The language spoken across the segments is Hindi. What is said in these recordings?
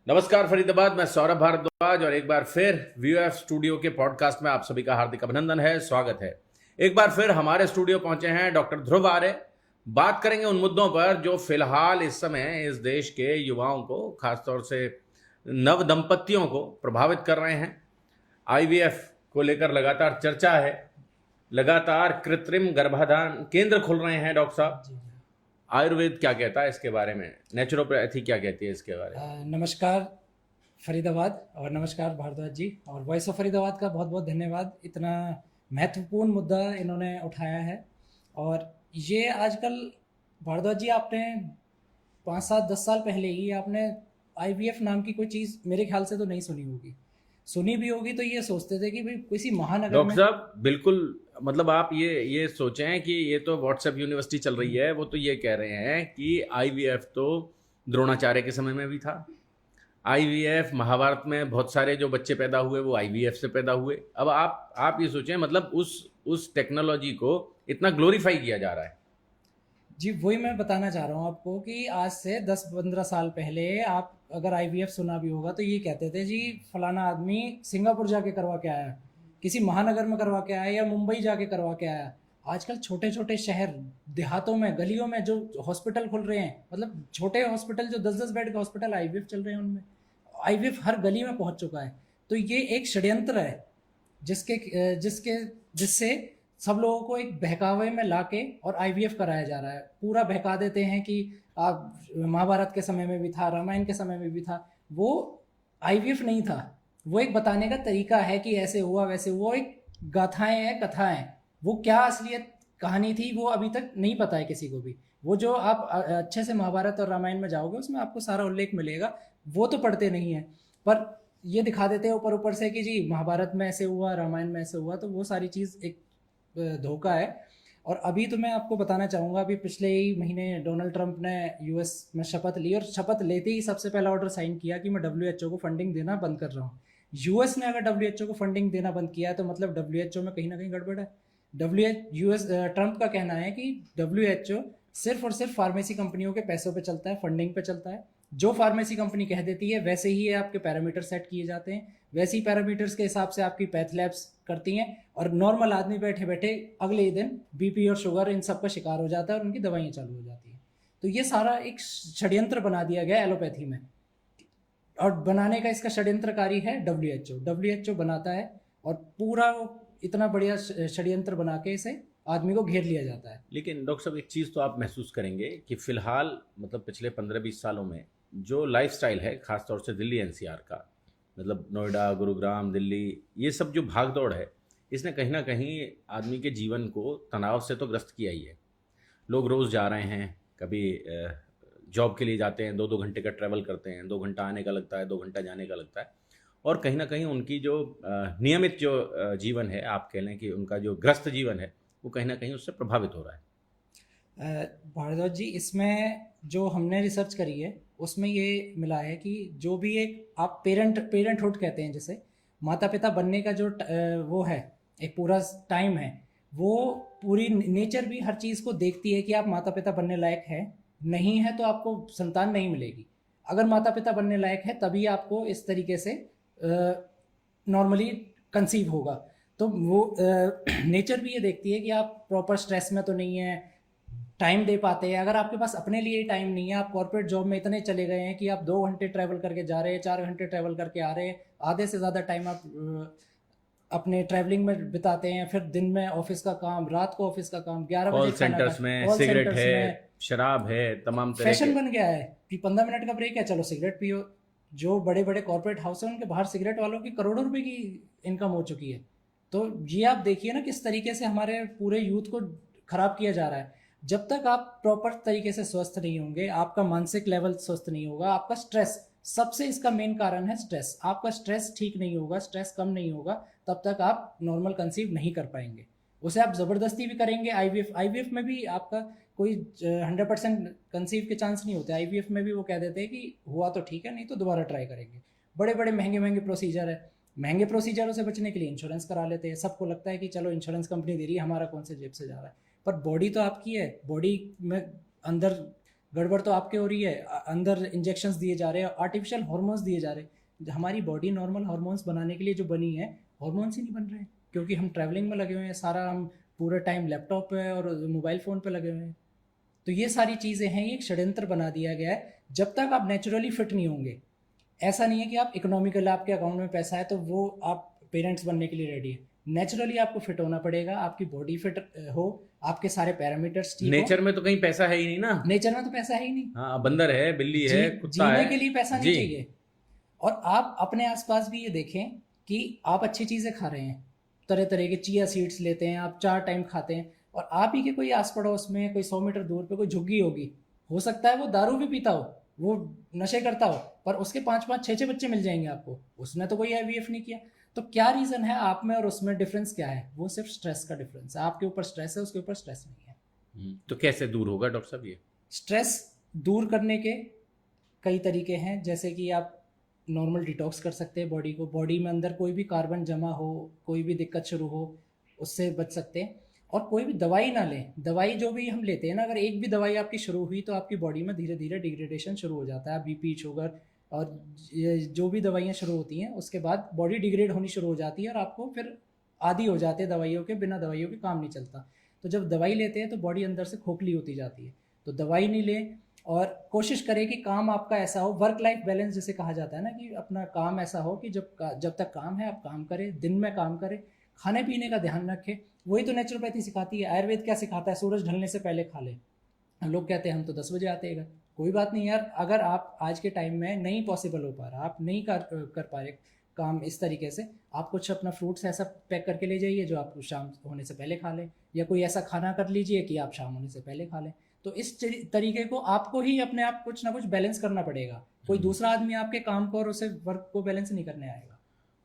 नमस्कार फरीदाबाद, मैं सौरभ भारद्वाज और एक बार फिर वीओएफ स्टूडियो के पॉडकास्ट में आप सभी का हार्दिक अभिनंदन है, स्वागत है। एक बार फिर हमारे स्टूडियो पहुंचे हैं डॉक्टर ध्रुव आर्य। बात करेंगे उन मुद्दों पर जो फिलहाल इस समय इस देश के युवाओं को, खासतौर से नव दंपतियों को प्रभावित कर रहे हैं। आईवीएफ को लेकर लगातार चर्चा है, लगातार कृत्रिम गर्भाधान केंद्र खुल रहे हैं। डॉक्टर साहब, आयुर्वेद क्या कहता है इसके बारे में, नेचुरोपैथी क्या कहती है इसके बारे में? नमस्कार फरीदाबाद और नमस्कार भारद्वाज जी, और वॉइस ऑफ फरीदाबाद का बहुत बहुत धन्यवाद। इतना महत्वपूर्ण मुद्दा इन्होंने उठाया है। और ये आजकल भारद्वाज जी, आपने 5, 7, 10 साल पहले ही आपने आईवीएफ नाम की कोई चीज़ मेरे ख्याल से तो नहीं सुनी होगी। सुनी भी होगी तो ये सोचते थे कि भाई किसी महानगर डॉक्टर में। साहब बिल्कुल, मतलब आप ये सोचें कि ये तो व्हाट्सएप यूनिवर्सिटी चल रही है, वो तो ये कह रहे हैं कि आईवीएफ तो द्रोणाचार्य के समय में भी था। आईवीएफ महाभारत में बहुत सारे जो बच्चे पैदा हुए वो आईवीएफ से पैदा हुए। अब आप ये सोचें, मतलब उस टेक्नोलॉजी को इतना ग्लोरीफाई किया जा रहा है। जी, वही मैं बताना चाह रहा हूँ आपको कि आज से 10-15 साल पहले आप अगर आईवीएफ सुना भी होगा तो ये कहते थे जी फलाना आदमी सिंगापुर जाके करवा के आया, किसी महानगर में करवा के आया या मुंबई जाके करवा के आया। आजकल छोटे छोटे शहर देहातों में, गलियों में जो हॉस्पिटल खुल रहे हैं, मतलब छोटे हॉस्पिटल जो 10-10 बेड के हॉस्पिटल आईवीएफ चल रहे हैं, उनमें आईवीएफ हर गली में पहुंच चुका है। तो ये एक षड्यंत्र है जिसके जिसके जिससे सब लोगों को एक बहकावे में लाके और आईवीएफ कराया जा रहा है। पूरा बहका देते हैं कि आप महाभारत के समय में भी था, रामायण के समय में भी था। वो आईवीएफ नहीं था, वो एक बताने का तरीका है कि ऐसे हुआ वैसे हुआ। एक गाथाएं हैं, कथाएं। वो क्या असलियत कहानी थी वो अभी तक नहीं पता है किसी को भी। वो जो आप अच्छे से महाभारत और रामायण में जाओगे उसमें आपको सारा उल्लेख मिलेगा, वो तो पढ़ते नहीं है। पर ये दिखा देते हैं ऊपर ऊपर से कि जी महाभारत में ऐसे हुआ, रामायण में ऐसे हुआ। तो वो सारी चीज़ एक धोखा है। और अभी तो मैं आपको बताना चाहूँगा, अभी पिछले ही महीने डोनाल्ड ट्रंप ने यूएस में शपथ ली, और शपथ लेते ही सबसे पहला ऑर्डर साइन किया कि मैं डब्ल्यूएचओ को फंडिंग देना बंद कर रहा हूँ। यूएस ने अगर डब्ल्यूएचओ को फंडिंग देना बंद किया है तो मतलब डब्ल्यूएचओ में कहीं ना कहीं गड़बड़ है। ट्रंप का कहना है कि डब्ल्यूएचओ सिर्फ और सिर्फ फार्मेसी कंपनियों के पैसों पे चलता है, फंडिंग पे चलता है। जो फार्मेसी कंपनी कह देती है वैसे ही आपके पैरामीटर सेट किए जाते हैं, वैसे ही पैरामीटर्स के हिसाब से आपकी पैथ लैब्स करती हैं, और नॉर्मल आदमी बैठे बैठे अगले ही दिन बीपी और शुगर इन सब का शिकार हो जाता है और उनकी दवाइयाँ चालू हो जाती हैं। तो ये सारा एक षड्यंत्र बना दिया गया एलोपैथी में, और बनाने का इसका षड्यंत्रकारी है डब्ल्यूएचओ। डब्ल्यूएचओ बनाता है और पूरा इतना बढ़िया षड्यंत्र बना के इसे आदमी को घेर लिया जाता है। लेकिन डॉक्टर साहब, एक चीज़ तो आप महसूस करेंगे कि फिलहाल, मतलब पिछले 15-20 सालों में जो लाइफस्टाइल है, खासतौर से दिल्ली एनसीआर का, मतलब नोएडा, गुरुग्राम, दिल्ली, ये सब जो भागदौड़ है, इसने कहीं ना कहीं आदमी के जीवन को तनाव से तो ग्रस्त किया ही है। लोग रोज़ जा रहे हैं, कभी जॉब के लिए जाते हैं, 2-2 घंटे का ट्रैवल करते हैं, 2 घंटा आने का लगता है, 2 घंटा जाने का लगता है। और कहीं ना कहीं उनकी जो नियमित जो जीवन है, आप कह लें कि उनका जो ग्रस्त जीवन है, वो कहीं ना कहीं उससे प्रभावित हो रहा है। भारद्वाज जी, इसमें जो हमने रिसर्च करी है उसमें ये मिला है कि जो भी एक आप पेरेंटहुड कहते हैं, जैसे माता पिता बनने का जो वो है, एक पूरा टाइम है, वो पूरी नेचर भी हर चीज़ को देखती है कि आप माता पिता बनने लायक है, नहीं है तो आपको संतान नहीं मिलेगी। अगर माता पिता बनने लायक है तभी आपको इस तरीके से नॉर्मली कंसीव होगा। तो वो नेचर भी ये देखती है कि आप प्रॉपर स्ट्रेस में तो नहीं है, टाइम दे पाते हैं। अगर आपके पास अपने लिए टाइम नहीं है, आप कॉर्पोरेट जॉब में इतने चले गए हैं कि आप 2 घंटे ट्रैवल करके जा रहे हैं, 4 घंटे ट्रैवल करके आ रहे हैं, आधे से ज़्यादा टाइम आप अपने ट्रैवलिंग में बिताते हैं, फिर दिन में ऑफिस का काम, रात को ऑफिस का काम, 11 कॉल बजे सेंटर्स में सिगरेट है, शराब है, तमाम तरह फैशन के। बन गया है कि 15 मिनट का ब्रेक है, चलो सिगरेट पियो। जो बड़े बड़े कॉर्पोरेट हाउस हैं उनके बाहर सिगरेट वालों की करोड़ों रुपए की इनकम हो चुकी है। तो ये आप देखिए ना किस तरीके से हमारे पूरे यूथ को खराब किया जा रहा है। जब तक आप प्रॉपर तरीके से स्वस्थ नहीं होंगे, आपका मानसिक लेवल स्वस्थ नहीं होगा, आपका स्ट्रेस सबसे इसका मेन कारण है स्ट्रेस। आपका स्ट्रेस ठीक नहीं होगा, स्ट्रेस कम नहीं होगा, तब तक आप नॉर्मल कंसीव नहीं कर पाएंगे। उसे आप ज़बरदस्ती भी करेंगे। आईवीएफ में भी आपका कोई 100% कंसीव के चांस नहीं होते। आईवीएफ में भी वो कह देते हैं कि हुआ तो ठीक है, नहीं तो दोबारा ट्राई करेंगे। बड़े बड़े महंगे महंगे प्रोसीजर है, महंगे प्रोसीजरों से बचने के लिए इंश्योरेंस करा लेते हैं। सबको लगता है कि चलो इंश्योरेंस कंपनी दे रही है, हमारा कौन से जेब से जा रहा है। पर बॉडी तो आपकी है, बॉडी में अंदर गड़बड़ तो आपके हो रही है, अंदर इंजेक्शंस दिए जा रहे हैं, आर्टिफिशियल हार्मोन्स दिए जा रहे हैं। हमारी बॉडी नॉर्मल हार्मोन्स बनाने के लिए जो बनी है, हार्मोन्स ही नहीं बन रहे हैं, क्योंकि हम ट्रैवलिंग में लगे हुए हैं, सारा हम पूरे टाइम लैपटॉप पे और मोबाइल फ़ोन पे लगे हुए हैं। तो ये सारी चीज़ें हैं, ये एक षड्यंत्र बना दिया गया है। जब तक आप नेचुरली फिट नहीं होंगे, ऐसा नहीं है कि आप इकोनॉमिकल आपके अकाउंट में पैसा है तो वो आप पेरेंट्स बनने के लिए रेडी है। नेचुरली आपको फिट होना पड़ेगा, आपकी बॉडी फिट हो, आपके सारे पैरामीटर्स ठीक हो। नेचर में तो कहीं पैसा है ही नहीं ना। नेचर में तो पैसा है ही नहीं। हाँ, बंदर है, बिल्ली है, कुत्ता जीने है। के लिए पैसा नहीं जी। चाहिए। और आप अपने आसपास भी ये देखें कि आप अच्छी चीज़ें खा रहे हैं, तरह तरह के चिया सीड्स लेते हैं, आप 4 टाइम खाते हैं, और आप ही के कोई आस पड़ोस में कोई 100 मीटर दूर पे कोई झुग्गी होगी, हो सकता है वो दारू भी पीता हो, वो नशे करता हो, पर उसके 5-5 6-6 बच्चे मिल जाएंगे आपको, उसने तो कोई IVF नहीं किया। तो क्या रीज़न है आप में और उसमें, डिफरेंस क्या है? वो सिर्फ स्ट्रेस का डिफरेंस है। आपके ऊपर स्ट्रेस है, उसके ऊपर स्ट्रेस नहीं है। तो कैसे दूर होगा डॉक्टर साहब ये? स्ट्रेस दूर करने के कई तरीके हैं, जैसे कि आप नॉर्मल डिटॉक्स कर सकते हैं बॉडी को, बॉडी में अंदर कोई भी कार्बन जमा हो, कोई भी दिक्कत शुरू हो, उससे बच सकते हैं। और कोई भी दवाई ना लें। दवाई जो भी हम लेते हैं ना, अगर एक भी दवाई आपकी शुरू हुई तो आपकी बॉडी में धीरे धीरे डिग्रेडेशन शुरू हो जाता है। BP, शुगर और ये जो भी दवाइयाँ शुरू होती हैं, उसके बाद बॉडी डिग्रेड होनी शुरू हो जाती है और आपको फिर आदी हो जाते हैं दवाइयों के, बिना दवाइयों के काम नहीं चलता। तो जब दवाई लेते हैं तो बॉडी अंदर से खोखली होती जाती है। तो दवाई नहीं लें, और कोशिश करें कि काम आपका ऐसा हो, वर्क लाइफ बैलेंस जिसे कहा जाता है ना, कि अपना काम ऐसा हो कि जब तक काम है आप काम करें, दिन में काम करें, खाने पीने का ध्यान रखें। वही तो नेचुरोपैथी सिखाती है। आयुर्वेद क्या सिखाता है? सूरज ढलने से पहले खा लें। हम लोग कहते हैं हम तो 10 बजे आते हैं घर। कोई बात नहीं यार, अगर आप आज के टाइम में नहीं पॉसिबल हो पा रहा, आप नहीं कर पा रहे काम इस तरीके से, आप कुछ अपना फ्रूट्स ऐसा पैक करके ले जाइए जो आप शाम होने से पहले खा लें, या कोई ऐसा खाना कर लीजिए कि आप शाम होने से पहले खा लें। तो इस तरीके को आपको ही अपने आप कुछ ना कुछ बैलेंस करना पड़ेगा। कोई दूसरा आदमी आपके काम को और उसे वर्क को बैलेंस नहीं करने आएगा।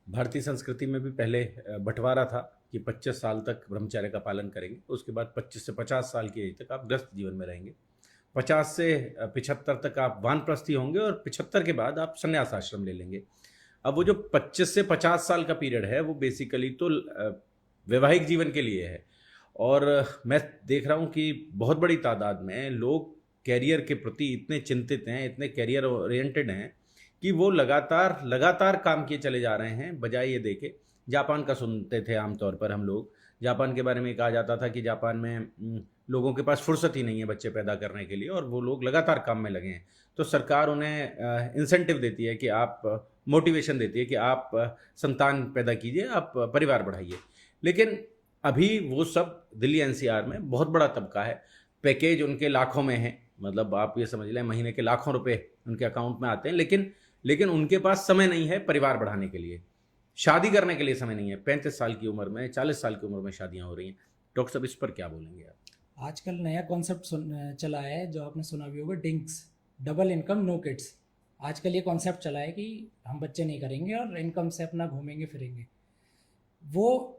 भारतीय संस्कृति में भी पहले बंटवारा था कि 25 साल तक ब्रह्मचर्य का पालन करेंगे, उसके बाद 25 से 50 साल की एज तक आप गृहस्थ जीवन में रहेंगे, 50 से 75 तक आप वानप्रस्थी होंगे, और 75 के बाद आप संन्यास आश्रम ले लेंगे। अब वो जो 25 से 50 साल का पीरियड है, वो बेसिकली तो वैवाहिक जीवन के लिए है। और मैं देख रहा हूँ कि बहुत बड़ी तादाद में लोग कैरियर के प्रति इतने चिंतित हैं, इतने कैरियर ओरिएंटेड हैं कि वो लगातार काम किए चले जा रहे हैं, बजाय ये देखे। जापान का सुनते थे आमतौर पर हम लोग, जापान के बारे में कहा जाता था कि जापान में लोगों के पास फुर्सत ही नहीं है बच्चे पैदा करने के लिए, और वो लोग लगातार काम में लगे हैं। तो सरकार उन्हें इंसेंटिव देती है कि आप, मोटिवेशन देती है कि आप संतान पैदा कीजिए, आप परिवार बढ़ाइए। लेकिन अभी वो सब दिल्ली NCR में बहुत बड़ा तबका है, पैकेज उनके लाखों में है, मतलब आप ये समझ लें महीने के लाखों रुपए उनके अकाउंट में आते हैं, लेकिन उनके पास समय नहीं है परिवार बढ़ाने के लिए, शादी करने के लिए समय नहीं है। 35 साल की उम्र में, 40 साल की उम्र में शादियां हो रही हैं। डॉक्टर साहब, इस पर क्या बोलेंगे आप? आजकल नया कॉन्सेप्ट चला है, जो आपने सुना भी होगा, डिंक्स, डबल इनकम नो किड्स। आजकल ये कॉन्सेप्ट चला है कि हम बच्चे नहीं करेंगे और इनकम से अपना घूमेंगे फिरेंगे। वो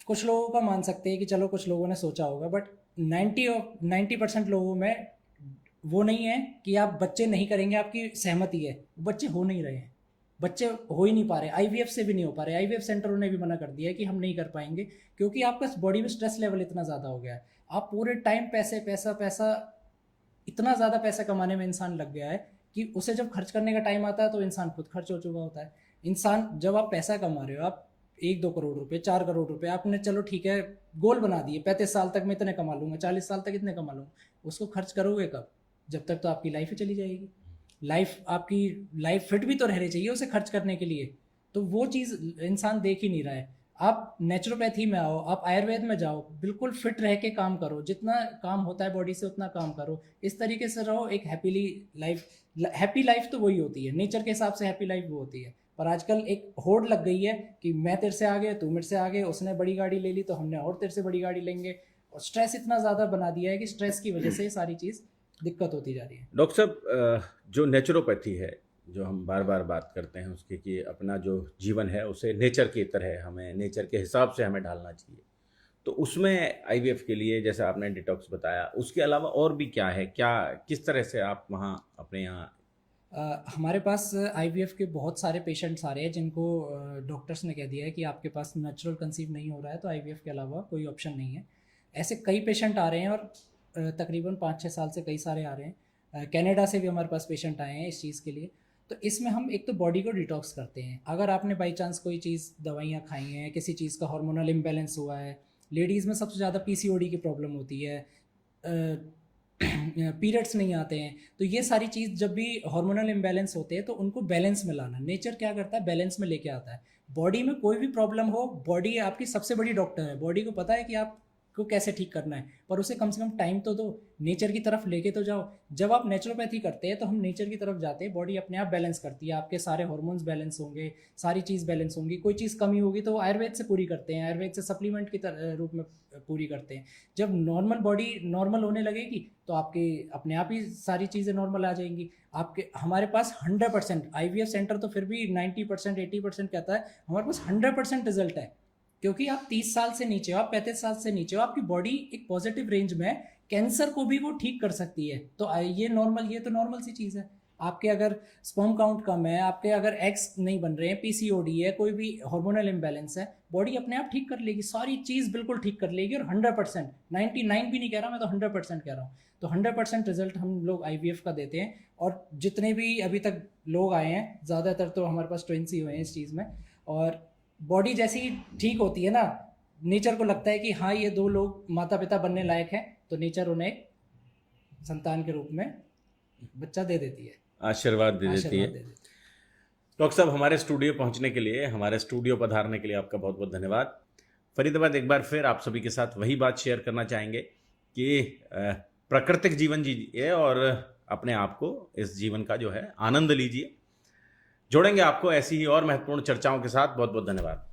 कुछ लोगों का मान सकते हैं कि चलो कुछ लोगों ने सोचा होगा, बट 90% लोगों में वो नहीं है कि आप बच्चे नहीं करेंगे, आपकी सहमति है, बच्चे हो नहीं रहे हैं, बच्चे हो ही नहीं पा रहे, IVF से भी नहीं हो पा रहे। IVF सेंटरों ने भी मना कर दिया है कि हम नहीं कर पाएंगे, क्योंकि आपका बॉडी में स्ट्रेस लेवल इतना ज़्यादा हो गया है। आप पूरे टाइम पैसा इतना ज़्यादा पैसा कमाने में इंसान लग गया है कि उसे जब खर्च करने का टाइम आता है तो इंसान खुद खर्च हो चुका होता है। इंसान, जब आप पैसा कमा रहे हो, आप 1-2 करोड़ रुपए, 4 करोड़ रुपए आपने, चलो ठीक है, गोल बना दिए, 35 साल तक मैं इतने कमा लूँगा, 40 साल तक इतने कमा लूँगा, उसको खर्च करोगे कब? जब तक तो आपकी लाइफ ही चली जाएगी। आपकी लाइफ फिट भी तो रहनी चाहिए उसे खर्च करने के लिए। तो वो चीज़ इंसान देख ही नहीं रहा है। आप नेचुरोपैथी में आओ, आप आयुर्वेद में जाओ, बिल्कुल फिट रह के काम करो, जितना काम होता है बॉडी से उतना काम करो, इस तरीके से रहो, एक हैप्पी लाइफ तो वही होती है, नेचर के हिसाब से हैप्पी लाइफ वो होती है। पर आजकल एक होड़ लग गई है कि मैं तेरे से आगे, तू मेरे से आगे, उसने बड़ी गाड़ी ले ली तो हमने और तेरे से बड़ी गाड़ी लेंगे, और स्ट्रेस इतना ज़्यादा बना दिया है कि स्ट्रेस की वजह से ये सारी चीज़ दिक्कत होती जा रही है। डॉक्टर साहब, जो नेचुरोपैथी है, जो हम बार बार बात करते हैं उसकी, कि अपना जो जीवन है उसे नेचर की तरह, हमें नेचर के हिसाब से हमें ढालना चाहिए, तो उसमें IVF के लिए जैसे आपने डिटॉक्स बताया, उसके अलावा और भी क्या है, किस तरह से आप वहाँ अपने यहाँ? हमारे पास IVF के बहुत सारे पेशेंट्स आ रहे हैं जिनको डॉक्टर्स ने कह दिया है कि आपके पास नेचुरल कंसीव नहीं हो रहा है, तो IVF के अलावा कोई ऑप्शन नहीं है। ऐसे कई पेशेंट आ रहे हैं, और तकरीबन 5-6 साल से कई सारे आ रहे हैं। कनाडा से भी हमारे पास पेशेंट आए हैं इस चीज़ के लिए। तो इसमें हम एक तो बॉडी को डिटॉक्स करते हैं। अगर आपने बाई चांस कोई चीज़ दवाइयाँ खाई हैं, किसी चीज़ का हार्मोनल इम्बैलेंस हुआ है, लेडीज़ में सबसे ज़्यादा पीसीओडी की प्रॉब्लम होती है, पीरियड्स नहीं आते हैं, तो ये सारी चीज़ जब भी हार्मोनल इम्बैलेंस होते हैं तो उनको बैलेंस में लाना, नेचर क्या करता है बैलेंस में लेके आता है। बॉडी में कोई भी प्रॉब्लम हो, बॉडी आपकी सबसे बड़ी डॉक्टर है, बॉडी को पता है कि आपको कैसे ठीक करना है, पर उसे कम से कम टाइम तो दो, नेचर की तरफ लेके तो जाओ। जब आप नेचुरोपैथी करते हैं तो हम नेचर की तरफ जाते हैं, बॉडी अपने आप बैलेंस करती है, आपके सारे हार्मोन्स बैलेंस होंगे, सारी चीज़ बैलेंस होंगी। कोई चीज़ कमी होगी तो आयुर्वेद से पूरी करते हैं, आयुर्वेद से सप्लीमेंट के रूप में पूरी करते हैं। जब नॉर्मल बॉडी नॉर्मल होने लगेगी तो आपके अपने आप ही सारी चीज़ें नॉर्मल आ जाएंगी। आपके हमारे पास 100% IVF सेंटर तो फिर भी 90% 80% कहता है, हमारे पास 100% रिजल्ट है, क्योंकि आप 30 साल से नीचे हो, आप 35 साल से नीचे हो, आपकी बॉडी एक पॉजिटिव रेंज में है, कैंसर को भी वो ठीक कर सकती है। तो ये तो नॉर्मल सी चीज़ है। आपके अगर स्पर्म काउंट कम है, आपके अगर एग्स नहीं बन रहे हैं, PCOD है, कोई भी हार्मोनल इम्बैलेंस है, बॉडी अपने आप ठीक कर लेगी, सारी चीज़ बिल्कुल ठीक कर लेगी। और 100%, 99 भी नहीं कह रहा मैं, तो 100% कह रहा हूँ। तो 100% रिजल्ट हम लोग IVF का देते हैं। और जितने भी अभी तक लोग आए हैं, ज़्यादातर तो हमारे पास ट्विंस ही हुए हैं इस चीज़ में। और बॉडी जैसी ठीक होती है ना, नेचर को लगता है कि हाँ ये 2 लोग माता पिता बनने लायक हैं, तो नेचर उन्हें एक संतान के रूप में बच्चा दे देती है, आशीर्वाद दे देती है। दे देती है। डॉक्टर साहब, हमारे स्टूडियो पहुंचने के लिए, हमारे स्टूडियो पधारने के लिए आपका बहुत बहुत धन्यवाद। फरीदाबाद एक बार फिर आप सभी के साथ वही बात शेयर करना चाहेंगे कि प्राकृतिक जीवन जीजिए और अपने आप को, इस जीवन का जो है आनंद लीजिए। जोड़ेंगे आपको ऐसी ही और महत्वपूर्ण चर्चाओं के साथ। बहुत बहुत धन्यवाद।